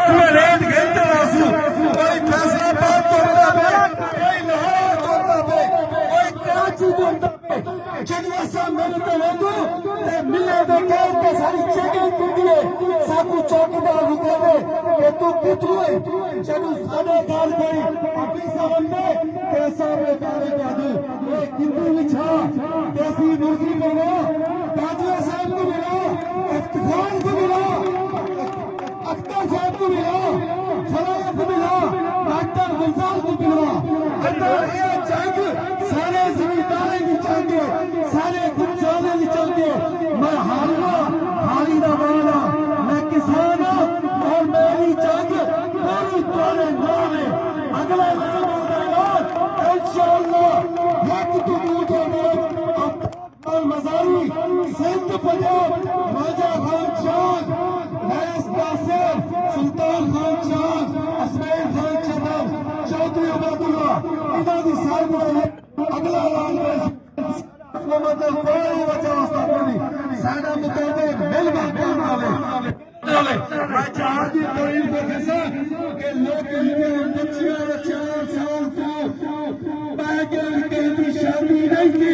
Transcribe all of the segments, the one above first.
میں ریت گھنٹے راسو کوئی فیصلہ بات کرتا ہے کوئی لاہور کرتا ہے کوئی کراچی کرتا ہے جنوسا ملتے لوگوں تے ملے دے گئے تے ساری چیکیں کی دیئے ساکو چوکیدار رکے دے کہ تو کتھو ہے جنو سانے دار گئی اپنی سامن دے کیسا میں دارے جادو اے کندو بچھا کیسی مرگی ملا باجوہ صاحب کو ملا افتخار کو ملا اختر صاحب کو ملا فلاح کو ملا ڈاکٹر غلزال کو ملا اللہ یہ جنگ سارے زمیندارے کی جنگ سارے گمزانے کی جنگ میں حالیہ حالی دا مانا میں کسانا اور میری جنگ میری توڑے نانے اگلے انشاءاللہ حق تو موجہ موت مزاری سندھ پنجاب راجہ خان شاہ ریس ناصر سلطان خان شاہ اسماعیل خان شدر چودھری عبید اللہ امادی صاحب اگلا اعلان میں حکومت کوئی وجہ واسطہ نہیں سادہ مطالبے مل کر کام والے میں چاہاں دی قریب کو کیسا کہ لوگ بچیاں 4 سال تو بیگل کہتی شادی نہیں کی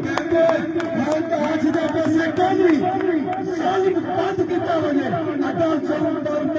کہتے ہم آج دے پیسے کمی سالم بند کیتا وجے اڈال سالم بند